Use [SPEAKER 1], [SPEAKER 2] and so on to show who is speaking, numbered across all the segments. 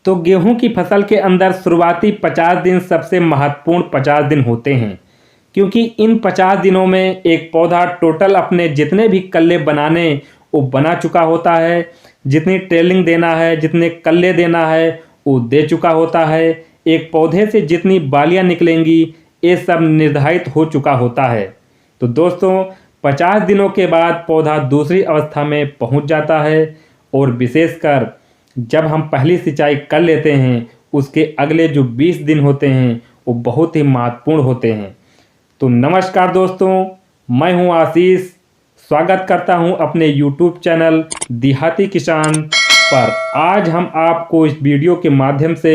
[SPEAKER 1] तो गेहूं की फसल के अंदर शुरुआती 50 दिन सबसे महत्वपूर्ण 50 दिन होते हैं, क्योंकि इन 50 दिनों में एक पौधा टोटल अपने जितने भी कल्ले बनाने वो बना चुका होता है, जितनी ट्रेलिंग देना है, जितने कल्ले देना है वो दे चुका होता है। एक पौधे से जितनी बालियां निकलेंगी ये सब निर्धारित हो चुका होता है। तो दोस्तों 50 दिनों के बाद पौधा दूसरी अवस्था में पहुंच जाता है और विशेषकर जब हम पहली सिंचाई कर लेते हैं उसके अगले जो 20 दिन होते हैं वो बहुत ही महत्वपूर्ण होते हैं। तो नमस्कार दोस्तों, मैं हूं आशीष, स्वागत करता हूं अपने YouTube चैनल देहाती किसान पर। आज हम आपको इस वीडियो के माध्यम से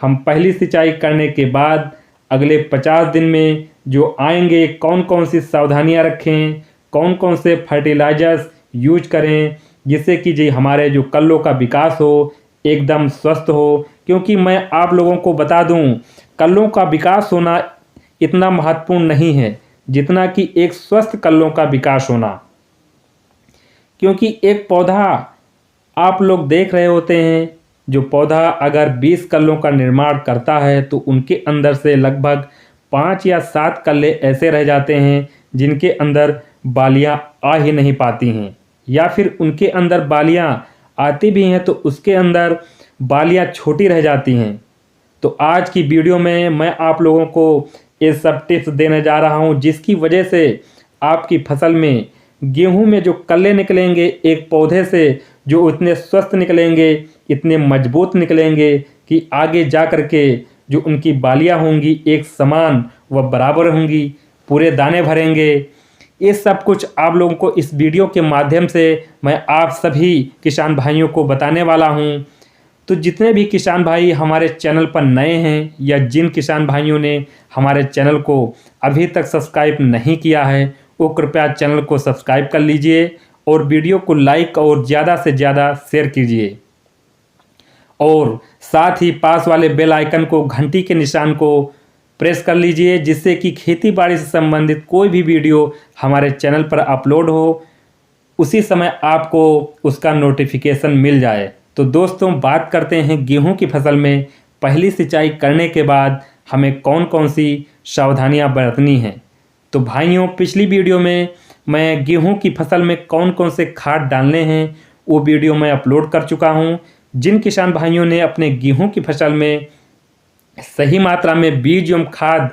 [SPEAKER 1] हम पहली सिंचाई करने के बाद अगले 50 दिन में जो आएंगे कौन कौन सी सावधानियां रखें, कौन कौन से फर्टिलाइजर्स यूज करें जिससे कि जी हमारे जो कल्लों का विकास हो एकदम स्वस्थ हो। क्योंकि मैं आप लोगों को बता दूं, कल्लों का विकास होना इतना महत्वपूर्ण नहीं है जितना कि एक स्वस्थ कल्लों का विकास होना। क्योंकि एक पौधा आप लोग देख रहे होते हैं, जो पौधा अगर 20 कल्लों का निर्माण करता है तो उनके अंदर से लगभग 5 या 7 कल्ले ऐसे रह जाते हैं जिनके अंदर बालियां आ ही नहीं पाती हैं, या फिर उनके अंदर बालियां आती भी हैं तो उसके अंदर बालियां छोटी रह जाती हैं। तो आज की वीडियो में मैं आप लोगों को ये सब टिप्स देने जा रहा हूं जिसकी वजह से आपकी फसल में गेहूं में जो कल्ले निकलेंगे एक पौधे से जो इतने स्वस्थ निकलेंगे, इतने मजबूत निकलेंगे कि आगे जा कर के जो उनकी बालियां होंगी एक समान व बराबर होंगी, पूरे दाने भरेंगे। ये सब कुछ आप लोगों को इस वीडियो के माध्यम से मैं आप सभी किसान भाइयों को बताने वाला हूँ। तो जितने भी किसान भाई हमारे चैनल पर नए हैं या जिन किसान भाइयों ने हमारे चैनल को अभी तक सब्सक्राइब नहीं किया है वो कृपया चैनल को सब्सक्राइब कर लीजिए और वीडियो को लाइक और ज़्यादा से ज़्यादा शेयर कीजिए, और साथ ही पास वाले बेल आइकन को घंटी के निशान को प्रेस कर लीजिए जिससे कि खेती बाड़ी से संबंधित कोई भी वीडियो हमारे चैनल पर अपलोड हो उसी समय आपको उसका नोटिफिकेशन मिल जाए। तो दोस्तों बात करते हैं गेहूं की फसल में पहली सिंचाई करने के बाद हमें कौन कौन सी सावधानियां बरतनी हैं। तो भाइयों पिछली वीडियो में मैं गेहूं की फसल में कौन कौन से खाद डालने हैं वो वीडियो मैं अपलोड कर चुका हूं। जिन किसान भाइयों ने अपने गेहूं की फसल में सही मात्रा में बीज एवं खाद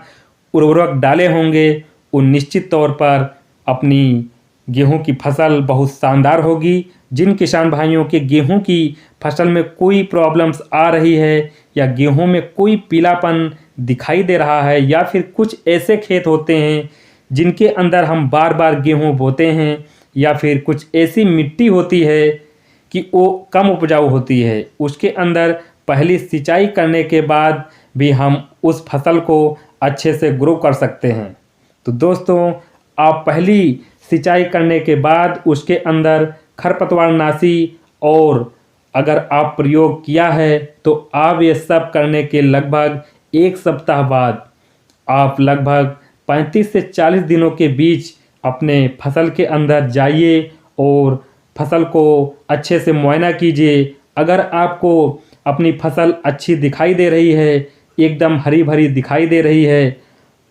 [SPEAKER 1] उर्वरक डाले होंगे वो निश्चित तौर पर अपनी गेहूं की फसल बहुत शानदार होगी। जिन किसान भाइयों के गेहूं की फसल में कोई प्रॉब्लम्स आ रही है या गेहूं में कोई पीलापन दिखाई दे रहा है या फिर कुछ ऐसे खेत होते हैं जिनके अंदर हम बार बार गेहूं बोते हैं या फिर कुछ ऐसी मिट्टी होती है कि वो कम उपजाऊ होती है, उसके अंदर पहली सिंचाई करने के बाद भी हम उस फसल को अच्छे से ग्रो कर सकते हैं। तो दोस्तों आप पहली सिंचाई करने के बाद उसके अंदर खरपतवारनाशी और अगर आप प्रयोग किया है तो आप ये सब करने के लगभग 1 सप्ताह बाद आप लगभग 35 से 40 दिनों के बीच अपने फसल के अंदर जाइए और फसल को अच्छे से मुआयना कीजिए। अगर आपको अपनी फसल अच्छी दिखाई दे रही है, एकदम हरी भरी दिखाई दे रही है,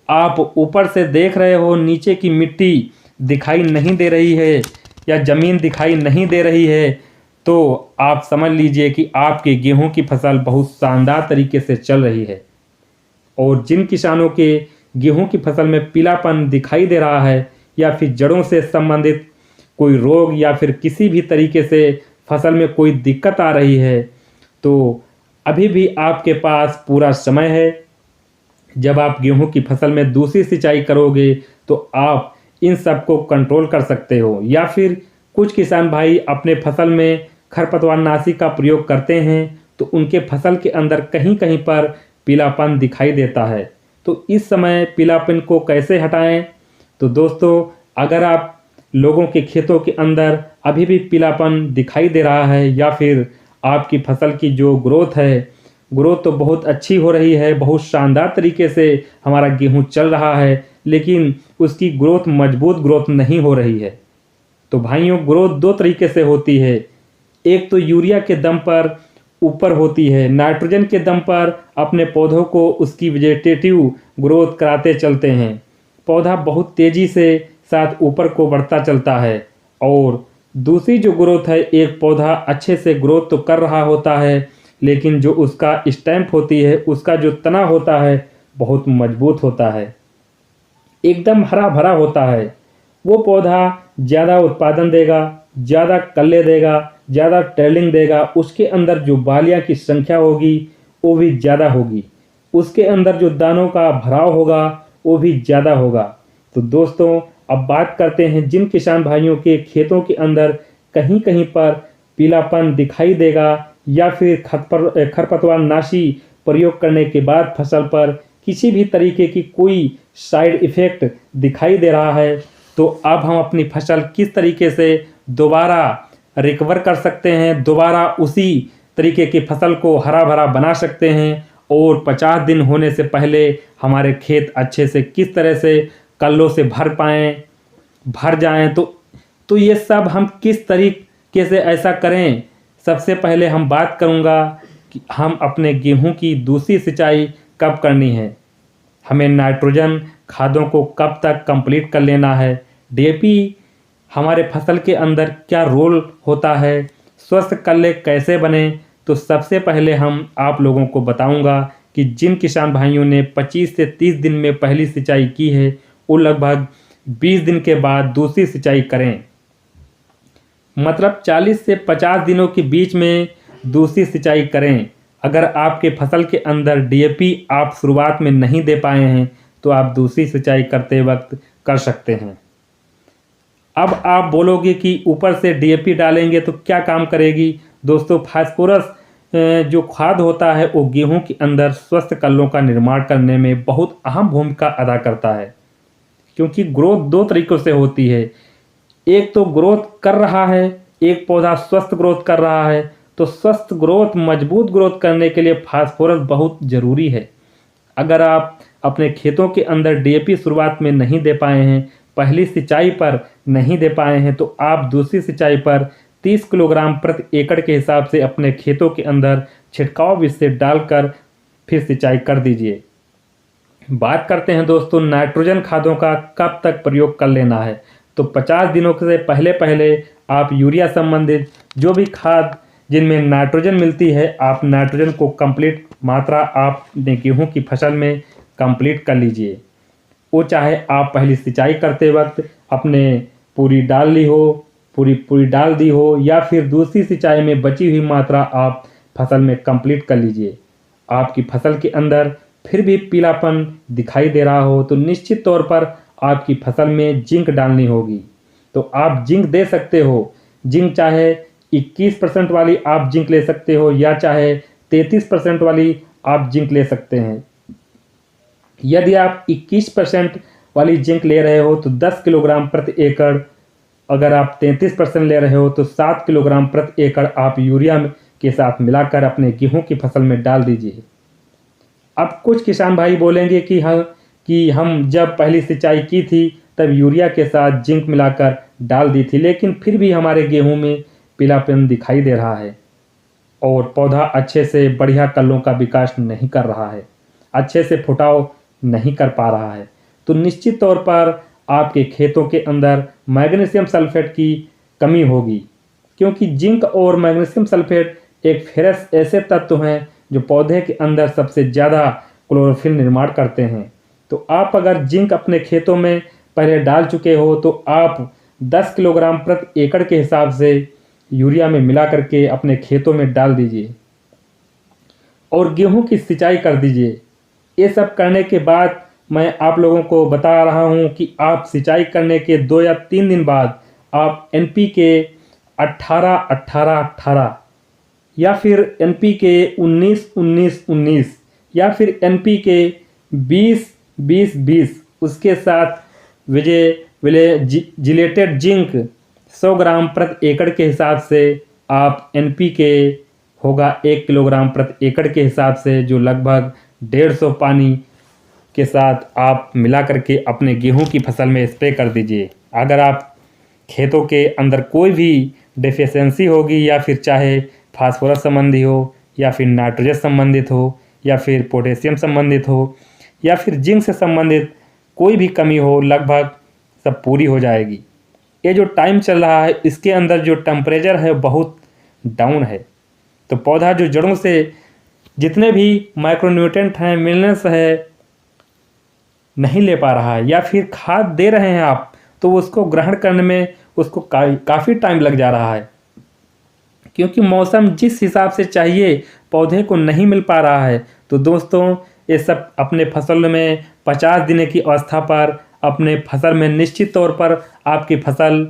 [SPEAKER 1] आप ऊपर से देख रहे हो नीचे की मिट्टी दिखाई नहीं दे रही है या ज़मीन दिखाई नहीं दे रही है, तो आप समझ लीजिए कि आपके गेहूं की फसल बहुत शानदार तरीके से चल रही है। और जिन किसानों के गेहूं की फसल में पीलापन दिखाई दे रहा है या फिर जड़ों से संबंधित कोई रोग या फिर किसी भी तरीके से फसल में कोई दिक्कत आ रही है, तो अभी भी आपके पास पूरा समय है। जब आप गेहूं की फसल में दूसरी सिंचाई करोगे तो आप इन सब को कंट्रोल कर सकते हो। या फिर कुछ किसान भाई अपने फसल में खरपतवारनाशी का प्रयोग करते हैं तो उनके फसल के अंदर कहीं कहीं पर पीलापन दिखाई देता है, तो इस समय पीलापन को कैसे हटाएं। तो दोस्तों अगर आप लोगों के खेतों के अंदर अभी भी पीलापन दिखाई दे रहा है या फिर आपकी फसल की जो ग्रोथ तो बहुत अच्छी हो रही है, बहुत शानदार तरीके से हमारा गेहूं चल रहा है, लेकिन उसकी ग्रोथ मजबूत ग्रोथ नहीं हो रही है, तो भाइयों ग्रोथ 2 तरीके से होती है। एक तो यूरिया के दम पर ऊपर होती है। नाइट्रोजन के दम पर अपने पौधों को उसकी वेजिटेटिव ग्रोथ कराते चलते हैं। पौधा बहुत तेज़ी से साथ ऊपर को बढ़ता चलता है। और दूसरी जो ग्रोथ है, एक पौधा अच्छे से ग्रोथ तो कर रहा होता है, लेकिन जो उसका स्टैम्प होती है, उसका जो तना होता है बहुत मजबूत होता है, एकदम हरा भरा होता है। वो पौधा ज़्यादा उत्पादन देगा, ज़्यादा कल्ले देगा, ज़्यादा टेलिंग देगा। उसके अंदर जो बालियाँ की संख्या होगी वो भी ज़्यादा होगी। उसके अंदर जो दानों का भराव होगा वो भी ज़्यादा होगा। तो दोस्तों, अब बात करते हैं जिन किसान भाइयों के खेतों के अंदर कहीं कहीं पर पीलापन दिखाई देगा या फिर खरपतवार नाशी प्रयोग करने के बाद फसल पर किसी भी तरीके की कोई साइड इफ़ेक्ट दिखाई दे रहा है, तो अब हम अपनी फसल किस तरीके से दोबारा रिकवर कर सकते हैं, दोबारा उसी तरीके की फसल को हरा भरा बना सकते हैं और 50 दिन होने से पहले हमारे खेत अच्छे से किस तरह से कल्लों से भर जाएं। तो ये सब हम किस तरीके से ऐसा करें। सबसे पहले हम बात करूंगा कि हम अपने गेहूं की दूसरी सिंचाई कब करनी है, हमें नाइट्रोजन खादों को कब तक कंप्लीट कर लेना है, डीएपी हमारे फसल के अंदर क्या रोल होता है, स्वस्थ कल्ले कैसे बने। तो सबसे पहले हम आप लोगों को बताऊंगा कि जिन किसान भाइयों ने 25 से 30 दिन में पहली सिंचाई की है, वो लगभग 20 दिन के बाद दूसरी सिंचाई करें। मतलब 40 से 50 दिनों के बीच में दूसरी सिंचाई करें। अगर आपके फसल के अंदर डीएपी आप शुरुआत में नहीं दे पाए हैं, तो आप दूसरी सिंचाई करते वक्त कर सकते हैं। अब आप बोलोगे कि ऊपर से डीएपी डालेंगे तो क्या काम करेगी। दोस्तों, फास्फोरस जो खाद होता है वो गेहूं के अंदर स्वस्थ कल्लों का निर्माण करने में बहुत अहम भूमिका अदा करता है, क्योंकि ग्रोथ दो तरीकों से होती है। एक तो ग्रोथ कर रहा है, एक पौधा स्वस्थ ग्रोथ कर रहा है। तो स्वस्थ ग्रोथ, मजबूत ग्रोथ करने के लिए फास्फोरस बहुत ज़रूरी है। अगर आप अपने खेतों के अंदर डीएपी शुरुआत में नहीं दे पाए हैं, पहली सिंचाई पर नहीं दे पाए हैं, तो आप दूसरी सिंचाई पर 30 किलोग्राम प्रति एकड़ के हिसाब से अपने खेतों के अंदर छिड़काव विधि से डालकर फिर सिंचाई कर दीजिए। बात करते हैं दोस्तों नाइट्रोजन खादों का कब तक प्रयोग कर लेना है। तो 50 दिनों से पहले पहले आप यूरिया संबंधित जो भी खाद जिनमें नाइट्रोजन मिलती है, आप नाइट्रोजन को कंप्लीट मात्रा आपने गेहूं की फसल में कंप्लीट कर लीजिए। वो चाहे आप पहली सिंचाई करते वक्त अपने पूरी डाल दी हो या फिर दूसरी सिंचाई में बची हुई मात्रा आप फसल में कंप्लीट कर लीजिए। आपकी फसल के अंदर फिर भी पीलापन दिखाई दे रहा हो तो निश्चित तौर पर आपकी फसल में जिंक डालनी होगी। तो आप जिंक दे सकते हो। जिंक चाहे 21% वाली आप जिंक ले सकते हो या चाहे 33% वाली आप जिंक ले सकते हैं। यदि आप 21% वाली जिंक ले रहे हो तो 10 किलोग्राम प्रति एकड़, अगर आप 33% ले रहे हो तो 7 किलोग्राम प्रति एकड़ आप यूरिया के साथ मिलाकर अपने गेहूं की फसल में डाल दीजिए। अब कुछ किसान भाई बोलेंगे कि हम जब पहली सिंचाई की थी तब यूरिया के साथ जिंक मिलाकर डाल दी थी, लेकिन फिर भी हमारे गेहूं में पीलापन दिखाई दे रहा है और पौधा अच्छे से बढ़िया कल्लों का विकास नहीं कर रहा है, अच्छे से फुटाव नहीं कर पा रहा है। तो निश्चित तौर पर आपके खेतों के अंदर मैग्नीशियम सल्फेट की कमी होगी, क्योंकि जिंक और मैग्नीशियम सल्फेट एक फेरस ऐसे तत्व हैं जो पौधे के अंदर सबसे ज़्यादा क्लोरोफिल निर्माण करते हैं। तो आप अगर जिंक अपने खेतों में पहले डाल चुके हो तो आप 10 किलोग्राम प्रति एकड़ के हिसाब से यूरिया में मिला करके अपने खेतों में डाल दीजिए और गेहूं की सिंचाई कर दीजिए। ये सब करने के बाद मैं आप लोगों को बता रहा हूं कि आप सिंचाई करने के 2 या 3 दिन बाद आप NPK 18-18-18 या फिर NPK 19-19-19 या फिर NPK 20-20-20 उसके साथ जिलेटेड जिंक 100 ग्राम प्रति एकड़ के हिसाब से आप NPK होगा 1 किलोग्राम प्रति एकड़ के हिसाब से, जो लगभग 150 पानी के साथ आप मिला करके अपने गेहूं की फसल में स्प्रे कर दीजिए। अगर आप खेतों के अंदर कोई भी डेफिशिएंसी होगी या फिर चाहे फास्फोरस संबंधी हो या फिर नाइट्रोजन संबंधित हो या फिर पोटेशियम संबंधित हो या फिर जिंक से संबंधित कोई भी कमी हो, लगभग सब पूरी हो जाएगी। ये जो टाइम चल रहा है इसके अंदर जो टेम्परेचर है बहुत डाउन है, तो पौधा जो जड़ों से जितने भी माइक्रोन्यूट्रेंट हैं, मिनरल्स है, नहीं ले पा रहा है या फिर खाद दे रहे हैं आप तो उसको ग्रहण करने में उसको काफ़ी टाइम लग जा रहा है, क्योंकि मौसम जिस हिसाब से चाहिए पौधे को नहीं मिल पा रहा है। तो दोस्तों ये सब अपने फसल में 50 दिन की अवस्था पर अपने फसल में निश्चित तौर पर आपकी फसल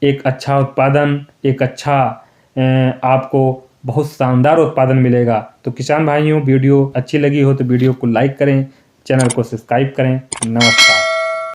[SPEAKER 1] एक अच्छा उत्पादन, एक अच्छा आपको बहुत शानदार उत्पादन मिलेगा। तो किसान भाइयों, वीडियो अच्छी लगी हो तो वीडियो को लाइक करें, चैनल को सब्सक्राइब करें। नमस्कार।